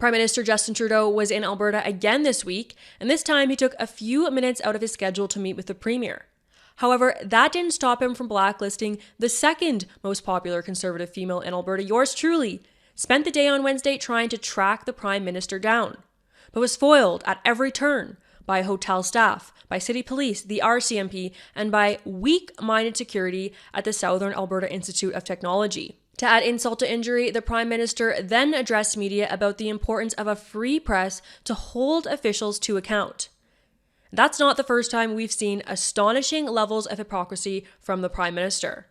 Prime Minister Justin Trudeau was in Alberta again this week, and this time he took a few minutes out of his schedule to meet with the Premier. However, that didn't stop him from blacklisting the second most popular Conservative female in Alberta, yours truly, spent the day on Wednesday trying to track the Prime Minister down, but was foiled at every turn by hotel staff, by city police, the RCMP, and by weak-minded security at the Southern Alberta Institute of Technology. To add insult to injury, the Prime Minister then addressed media about the importance of a free press to hold officials to account. That's not the first time we've seen astonishing levels of hypocrisy from the Prime Minister.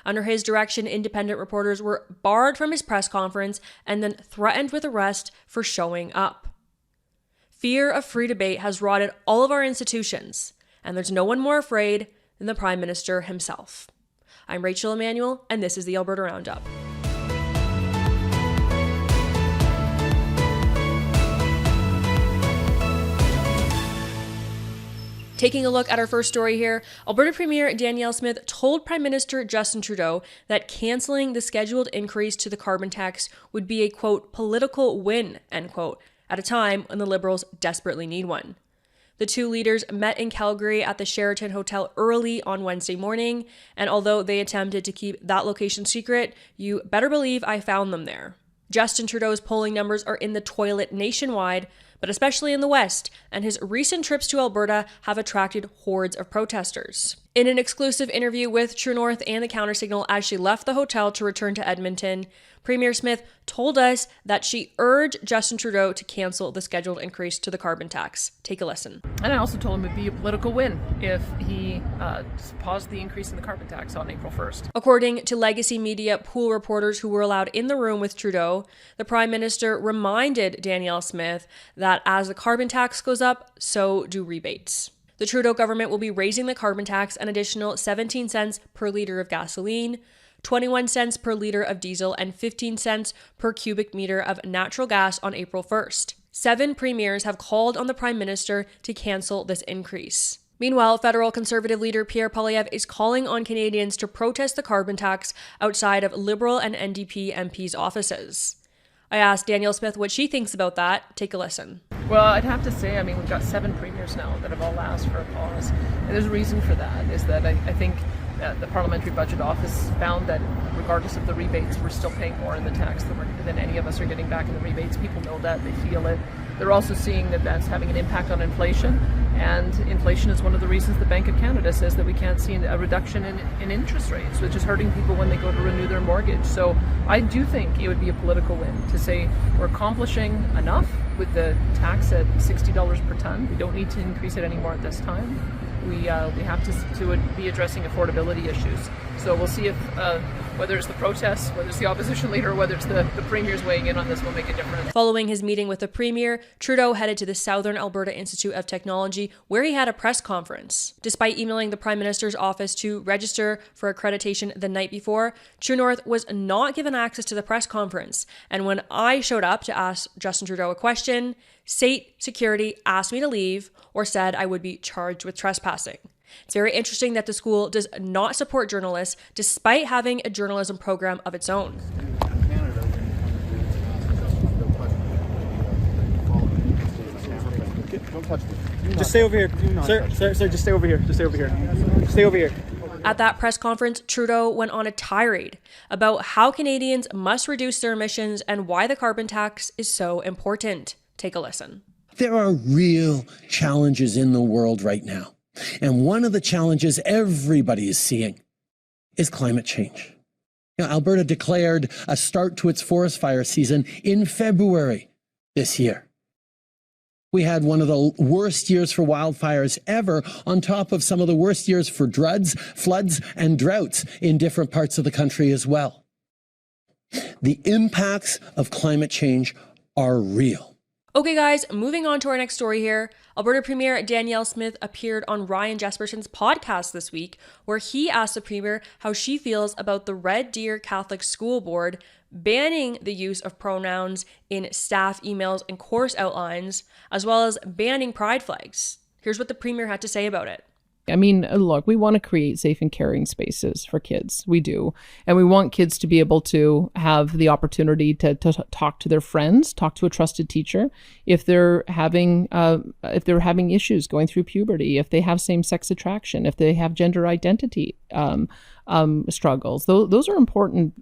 Under his direction, independent reporters were barred from his press conference and then threatened with arrest for showing up. Fear of free debate has rotted all of our institutions, and there's no one more afraid than the Prime Minister himself. I'm Rachel Emmanuel, and this is the Alberta Roundup. Taking a look at our first story here, Alberta Premier Danielle Smith told Prime Minister Justin Trudeau that cancelling the scheduled increase to the carbon tax would be a, quote, political win, end quote, at a time when the Liberals desperately need one. The two leaders met in Calgary at the Sheraton Hotel early on Wednesday morning, and although they attempted to keep that location secret, you better believe I found them there. Justin Trudeau's polling numbers are in the toilet nationwide, but especially in the West, and his recent trips to Alberta have attracted hordes of protesters. In an exclusive interview with True North and the Countersignal as she left the hotel to return to Edmonton, Premier Smith told us that she urged Justin Trudeau to cancel the scheduled increase to the carbon tax. Take a listen. And I also told him it'd be a political win if he paused the increase in the carbon tax on April 1st. According to legacy media pool reporters who were allowed in the room with Trudeau, the Prime Minister reminded Danielle Smith that as the carbon tax goes up, so do rebates. The Trudeau government will be raising the carbon tax an additional 17 cents per litre of gasoline, 21 cents per litre of diesel, and 15 cents per cubic metre of natural gas on April 1st. 7 premiers have called on the Prime Minister to cancel this increase. Meanwhile, federal Conservative leader Pierre Poilievre is calling on Canadians to protest the carbon tax outside of Liberal and NDP MPs' offices. I asked Danielle Smith what she thinks about that. Take a listen. Well, I'd have to say, we've got 7 premiers now that have all asked for a pause. And there's a reason for that, is that I think the Parliamentary Budget Office found that regardless of the rebates, we're still paying more in the tax than any of us are getting back in the rebates. People know that, they feel it. They're also seeing that that's having an impact on inflation, and inflation is one of the reasons the Bank of Canada says that we can't see a reduction in interest rates, which is hurting people when they go to renew their mortgage. So I do think it would be a political win to say we're accomplishing enough with the tax at $60 per tonne. We don't need to increase it anymore at this time. We have to be addressing affordability issues. So we'll see if whether it's the protests, whether it's the opposition leader, or whether it's the premiers weighing in on this will make a difference. Following his meeting with the Premier, Trudeau headed to the Southern Alberta Institute of Technology, where he had a press conference. Despite emailing the Prime Minister's office to register for accreditation the night before, True North was not given access to the press conference. And when I showed up to ask Justin Trudeau a question, state security asked me to leave or said I would be charged with trespassing. It's very interesting that the school does not support journalists despite having a journalism program of its own. Don't touch me. Just stay over here. Sir, just stay over here. Just stay over here. Stay over here. At that press conference, Trudeau went on a tirade about how Canadians must reduce their emissions and why the carbon tax is so important. Take a listen. There are real challenges in the world right now. And one of the challenges everybody is seeing is climate change. Alberta declared a start to its forest fire season in February this year. We had one of the worst years for wildfires ever, on top of some of the worst years for floods, and droughts in different parts of the country as well. The impacts of climate change are real. Okay guys, moving on to our next story here. Alberta Premier Danielle Smith appeared on Ryan Jesperson's podcast this week, where he asked the Premier how she feels about the Red Deer Catholic School Board banning the use of pronouns in staff emails and course outlines, as well as banning pride flags. Here's what the Premier had to say about it. I mean, look, we want to create safe and caring spaces for kids. We do. And we want kids to be able to have the opportunity to talk to their friends, talk to a trusted teacher if they're having issues going through puberty, if they have same-sex attraction, if they have gender identity struggles. Those are important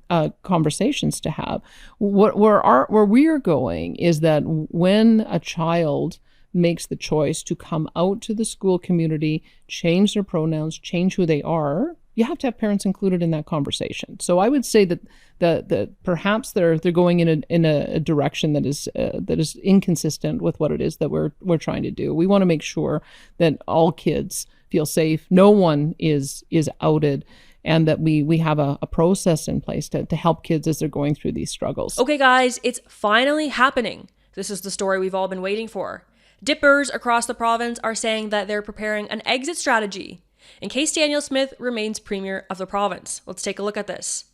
conversations to have. Where we are going is that when a child makes the choice to come out to the school community, change their pronouns, change who they are, you have to have parents included in that conversation. So I would say that perhaps they're going in a direction that is inconsistent with what it is that we're trying to do. We want to make sure that all kids feel safe, no one is outed, and that we have a process in place to help kids as they're going through these struggles. Okay, guys, it's finally happening. This is the story we've all been waiting for. Dippers across the province are saying that they're preparing an exit strategy in case Danielle Smith remains Premier of the province. Let's take a look at this.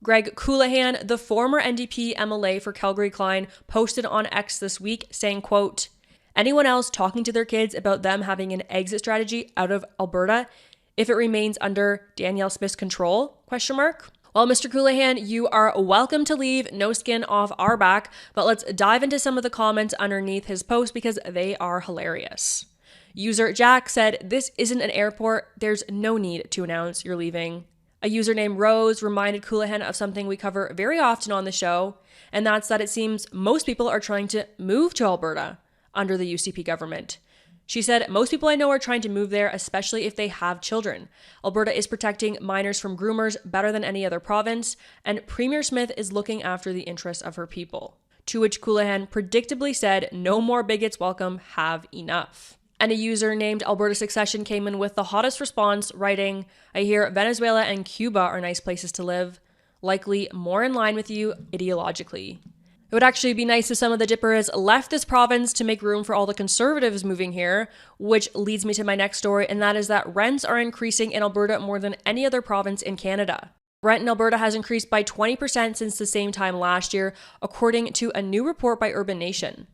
Greg Coulihan, the former NDP MLA for Calgary-Klein, posted on X this week saying, quote, "Anyone else talking to their kids about them having an exit strategy out of Alberta if it remains under Danielle Smith's control? ? Well, Mr. Coulihan, you are welcome to leave, no skin off our back, but let's dive into some of the comments underneath his post because they are hilarious. User Jack said, "This isn't an airport. There's no need to announce you're leaving." A user named Rose reminded Coulihan of something we cover very often on the show, and that's that it seems most people are trying to move to Alberta under the UCP government. She said, "Most people I know are trying to move there, especially if they have children. Alberta is protecting minors from groomers better than any other province, and Premier Smith is looking after the interests of her people." To which Coulihan predictably said, "No more bigots welcome, have enough." And a user named Alberta Succession came in with the hottest response, writing, "I hear Venezuela and Cuba are nice places to live, likely more in line with you ideologically." It would actually be nice if some of the Dippers left this province to make room for all the Conservatives moving here, which leads me to my next story, and that is that rents are increasing in Alberta more than any other province in Canada. Rent in Alberta has increased by 20% since the same time last year, according to a new report by Urban Nation.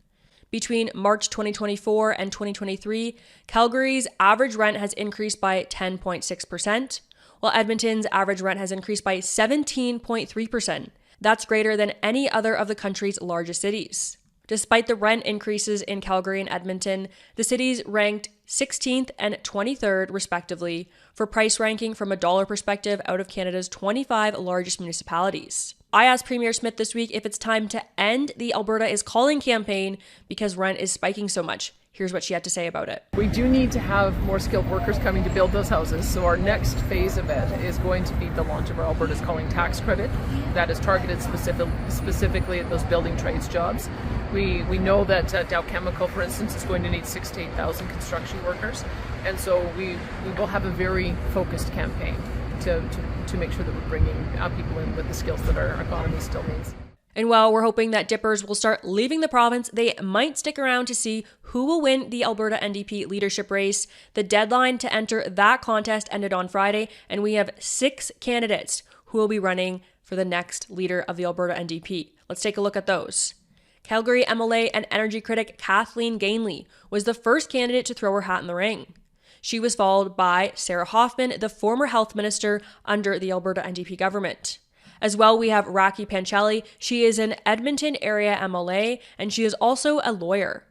Between March 2024 and 2023, Calgary's average rent has increased by 10.6%, while Edmonton's average rent has increased by 17.3%. That's greater than any other of the country's largest cities. Despite the rent increases in Calgary and Edmonton, the cities ranked 16th and 23rd, respectively, for price ranking from a dollar perspective out of Canada's 25 largest municipalities. I asked Premier Smith this week if it's time to end the Alberta is Calling campaign because rent is spiking so much. Here's what she had to say about it. We do need to have more skilled workers coming to build those houses. So our next phase of it is going to be the launch of our Alberta's Calling tax credit that is targeted specifically at those building trades jobs. We know that Dow Chemical, for instance, is going to need 6,000 to 8,000 construction workers. And so we will have a very focused campaign to make sure that we're bringing people in with the skills that our economy still needs. And while we're hoping that Dippers will start leaving the province, they might stick around to see who will win the Alberta NDP leadership race. The deadline to enter that contest ended on Friday, and we have 6 candidates who will be running for the next leader of the Alberta NDP. Let's take a look at those. Calgary MLA and energy critic Kathleen Gainley was the first candidate to throw her hat in the ring. She was followed by Sarah Hoffman, the former health minister under the Alberta NDP government. As well, we have Raki Panchali. She is an Edmonton area MLA, and she is also a lawyer.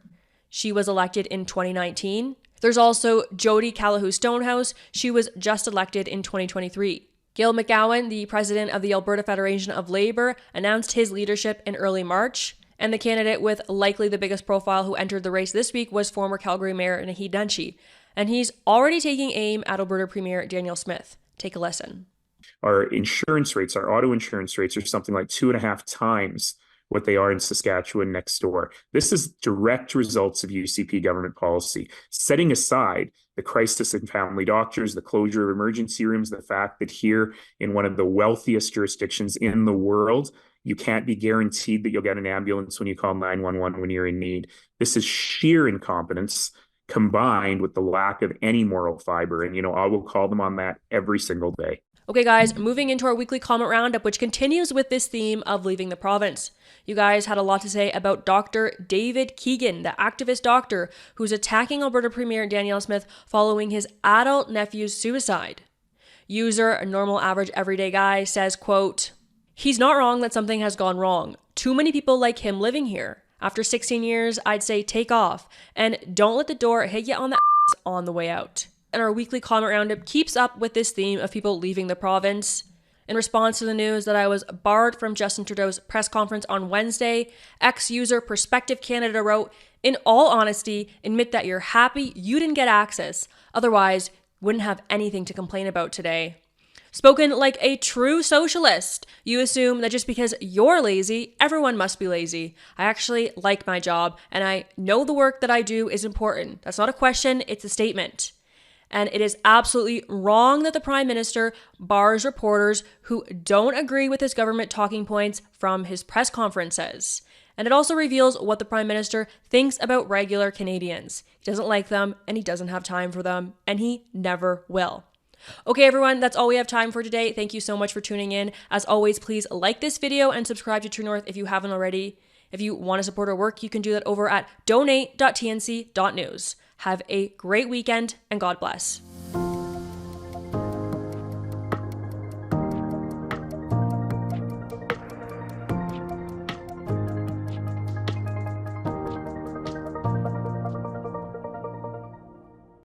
She was elected in 2019. There's also Jody Calahoo Stonehouse. She was just elected in 2023. Gil McGowan, the president of the Alberta Federation of Labour, announced his leadership in early March. And the candidate with likely the biggest profile who entered the race this week was former Calgary Mayor Naheed Nenshi. And he's already taking aim at Alberta Premier Danielle Smith. Take a listen. Our insurance rates, our auto insurance rates are something like 2.5 times what they are in Saskatchewan next door. This is direct results of UCP government policy. Setting aside the crisis in family doctors, the closure of emergency rooms, the fact that here in one of the wealthiest jurisdictions in the world, you can't be guaranteed that you'll get an ambulance when you call 911 when you're in need. This is sheer incompetence combined with the lack of any moral fiber. And, I will call them on that every single day. Okay, guys, moving into our weekly comment roundup, which continues with this theme of leaving the province. You guys had a lot to say about Dr. David Keegan, the activist doctor who's attacking Alberta Premier Danielle Smith following his adult nephew's suicide. User, a normal, average, everyday guy, says, quote, "He's not wrong that something has gone wrong. Too many people like him living here. After 16 years, I'd say take off, and don't let the door hit you on the ass on the way out." And our weekly comment roundup keeps up with this theme of people leaving the province. In response to the news that I was barred from Justin Trudeau's press conference on Wednesday, ex-user Perspective Canada wrote, "In all honesty, admit that you're happy you didn't get access. Otherwise, wouldn't have anything to complain about today." Spoken like a true socialist, you assume that just because you're lazy, everyone must be lazy. I actually like my job, and I know the work that I do is important. That's not a question, it's a statement. And it is absolutely wrong that the Prime Minister bars reporters who don't agree with his government talking points from his press conferences. And it also reveals what the Prime Minister thinks about regular Canadians. He doesn't like them, and he doesn't have time for them, and he never will. Okay, everyone, that's all we have time for today. Thank you so much for tuning in. As always, please like this video and subscribe to True North if you haven't already. If you want to support our work, you can do that over at donate.tnc.news. Have a great weekend, and God bless.